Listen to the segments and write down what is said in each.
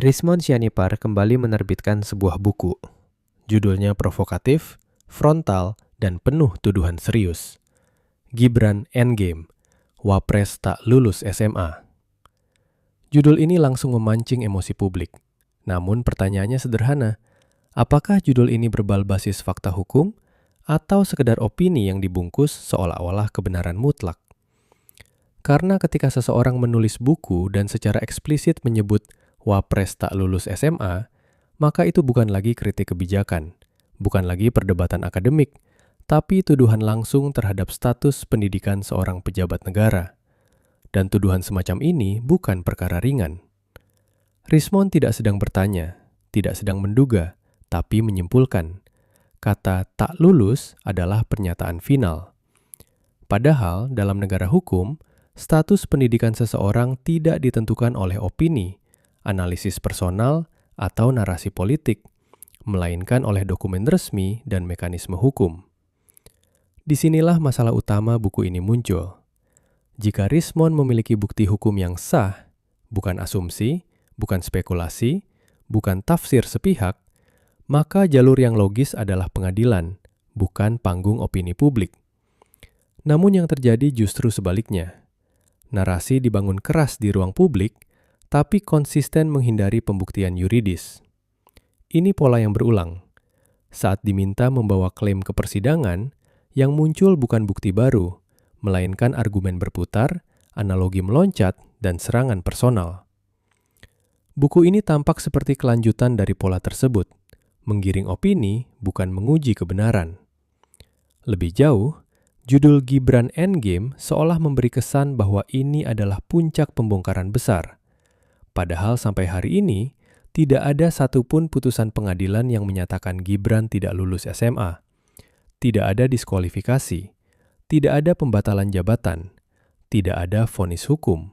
Rismon Sianipar kembali menerbitkan sebuah buku. Judulnya provokatif, frontal, dan penuh tuduhan serius. Gibran Endgame, Wapres tak lulus SMA. Judul ini langsung memancing emosi publik. Namun pertanyaannya sederhana, apakah judul ini berbasis fakta hukum atau sekedar opini yang dibungkus seolah-olah kebenaran mutlak? Karena ketika seseorang menulis buku dan secara eksplisit menyebut Wapres tak lulus SMA, maka itu bukan lagi kritik kebijakan, bukan lagi perdebatan akademik, tapi tuduhan langsung terhadap status pendidikan seorang pejabat negara. Dan tuduhan semacam ini bukan perkara ringan. Rismon tidak sedang bertanya, tidak sedang menduga, tapi menyimpulkan. Kata tak lulus adalah pernyataan final. Padahal dalam negara hukum, status pendidikan seseorang tidak ditentukan oleh opini, analisis personal, atau narasi politik, melainkan oleh dokumen resmi dan mekanisme hukum. Disinilah masalah utama buku ini muncul. Jika Rismon memiliki bukti hukum yang sah, bukan asumsi, bukan spekulasi, bukan tafsir sepihak, maka jalur yang logis adalah pengadilan, bukan panggung opini publik. Namun yang terjadi justru sebaliknya. Narasi dibangun keras di ruang publik, tapi konsisten menghindari pembuktian yuridis. Ini pola yang berulang. Saat diminta membawa klaim ke persidangan, yang muncul bukan bukti baru, melainkan argumen berputar, analogi meloncat, dan serangan personal. Buku ini tampak seperti kelanjutan dari pola tersebut, menggiring opini bukan menguji kebenaran. Lebih jauh, judul Gibran Endgame seolah memberi kesan bahwa ini adalah puncak pembongkaran besar. Padahal sampai hari ini, tidak ada satupun putusan pengadilan yang menyatakan Gibran tidak lulus SMA. Tidak ada diskualifikasi, tidak ada pembatalan jabatan, tidak ada vonis hukum.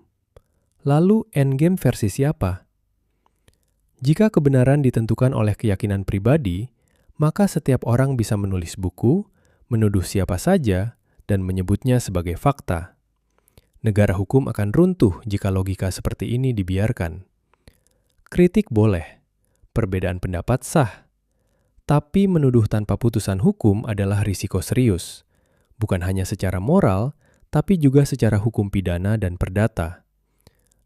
Lalu endgame versi siapa? Jika kebenaran ditentukan oleh keyakinan pribadi, maka setiap orang bisa menulis buku, menuduh siapa saja, dan menyebutnya sebagai fakta. Negara hukum akan runtuh jika logika seperti ini dibiarkan. Kritik boleh, perbedaan pendapat sah, tapi menuduh tanpa putusan hukum adalah risiko serius, bukan hanya secara moral, tapi juga secara hukum pidana dan perdata.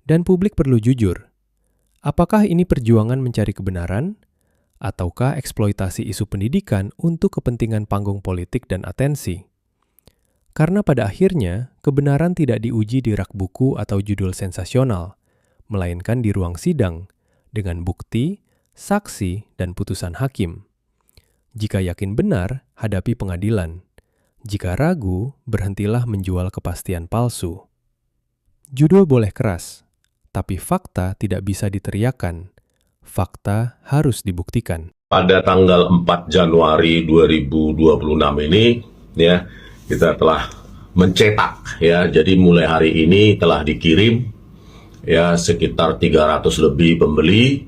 Dan publik perlu jujur. Apakah ini perjuangan mencari kebenaran, ataukah eksploitasi isu pendidikan untuk kepentingan panggung politik dan atensi? Karena pada akhirnya, kebenaran tidak diuji di rak buku atau judul sensasional, melainkan di ruang sidang, dengan bukti, saksi, dan putusan hakim. Jika yakin benar, hadapi pengadilan. Jika ragu, berhentilah menjual kepastian palsu. Judul boleh keras, tapi fakta tidak bisa diteriakan. Fakta harus dibuktikan. Pada tanggal 4 Januari 2026 ini, ya, kita telah mencetak, ya, jadi mulai hari ini telah dikirim, ya, sekitar 300 lebih pembeli.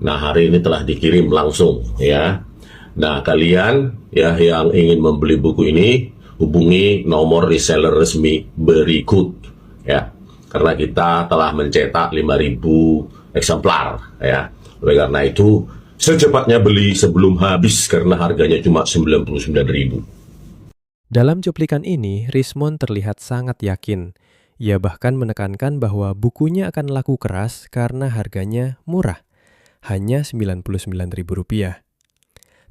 Nah, hari ini telah dikirim langsung, ya. Nah, kalian, ya, yang ingin membeli buku ini, hubungi nomor reseller resmi berikut, ya, karena kita telah mencetak 5.000 eksemplar, ya. Oleh karena itu, secepatnya beli sebelum habis karena harganya cuma 99.000. Dalam cuplikan ini, Rismon terlihat sangat yakin. Ia bahkan menekankan bahwa bukunya akan laku keras karena harganya murah, hanya Rp99.000.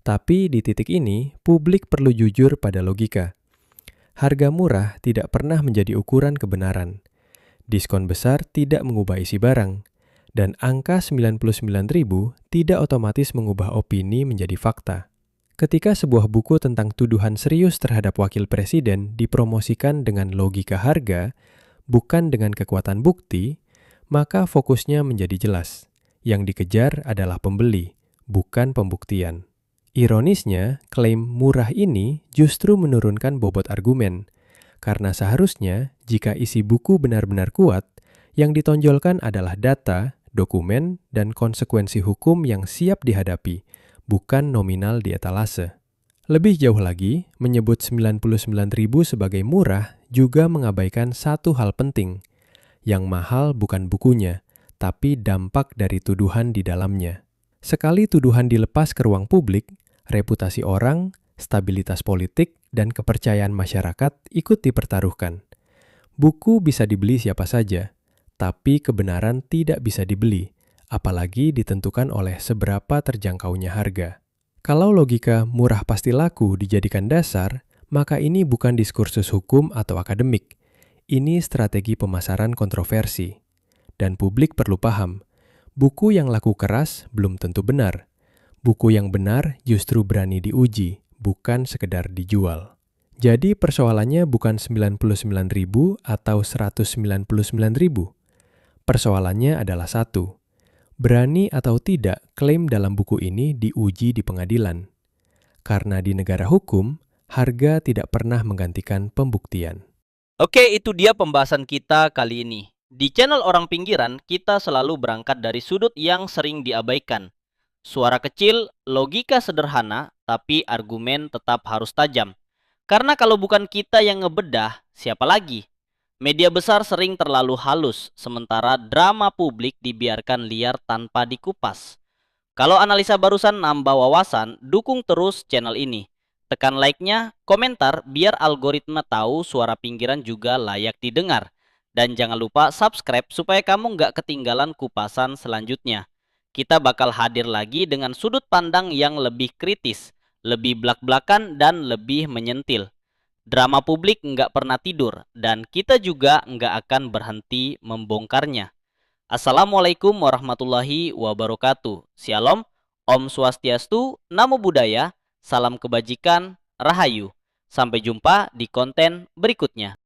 Tapi di titik ini, publik perlu jujur pada logika. Harga murah tidak pernah menjadi ukuran kebenaran. Diskon besar tidak mengubah isi barang. Dan angka 99.000 tidak otomatis mengubah opini menjadi fakta. Ketika sebuah buku tentang tuduhan serius terhadap wakil presiden dipromosikan dengan logika harga, bukan dengan kekuatan bukti, maka fokusnya menjadi jelas. Yang dikejar adalah pembeli, bukan pembuktian. Ironisnya, klaim murah ini justru menurunkan bobot argumen. Karena seharusnya, jika isi buku benar-benar kuat, yang ditonjolkan adalah data, dokumen, dan konsekuensi hukum yang siap dihadapi, bukan nominal di etalase. Lebih jauh lagi, menyebut 99.000 sebagai murah juga mengabaikan satu hal penting. Yang mahal bukan bukunya, tapi dampak dari tuduhan di dalamnya. Sekali tuduhan dilepas ke ruang publik, reputasi orang, stabilitas politik, dan kepercayaan masyarakat ikut dipertaruhkan. Buku bisa dibeli siapa saja, tapi kebenaran tidak bisa dibeli, apalagi ditentukan oleh seberapa terjangkaunya harga. Kalau logika murah pasti laku dijadikan dasar, maka ini bukan diskursus hukum atau akademik. Ini strategi pemasaran kontroversi. Dan publik perlu paham, buku yang laku keras belum tentu benar. Buku yang benar justru berani diuji, bukan sekedar dijual. Jadi persoalannya bukan 99.000 atau 199.000. Persoalannya adalah satu. Berani atau tidak klaim dalam buku ini diuji di pengadilan. Karena di negara hukum, harga tidak pernah menggantikan pembuktian. Oke, itu dia pembahasan kita kali ini. Di channel Orang Pinggiran, kita selalu berangkat dari sudut yang sering diabaikan. Suara kecil, logika sederhana, tapi argumen tetap harus tajam. Karena kalau bukan kita yang ngebedah, siapa lagi? Media besar sering terlalu halus, sementara drama publik dibiarkan liar tanpa dikupas. Kalau analisa barusan nambah wawasan, dukung terus channel ini. Tekan like-nya, komentar biar algoritma tahu Suara Pinggiran juga layak didengar. Dan jangan lupa subscribe supaya kamu nggak ketinggalan kupasan selanjutnya. Kita bakal hadir lagi dengan sudut pandang yang lebih kritis, lebih blak-blakan, dan lebih menyentil. Drama publik nggak pernah tidur, dan kita juga nggak akan berhenti membongkarnya. Assalamualaikum warahmatullahi wabarakatuh. Shalom, Om Swastiastu, Namo Buddhaya, salam kebajikan, Rahayu. Sampai jumpa di konten berikutnya.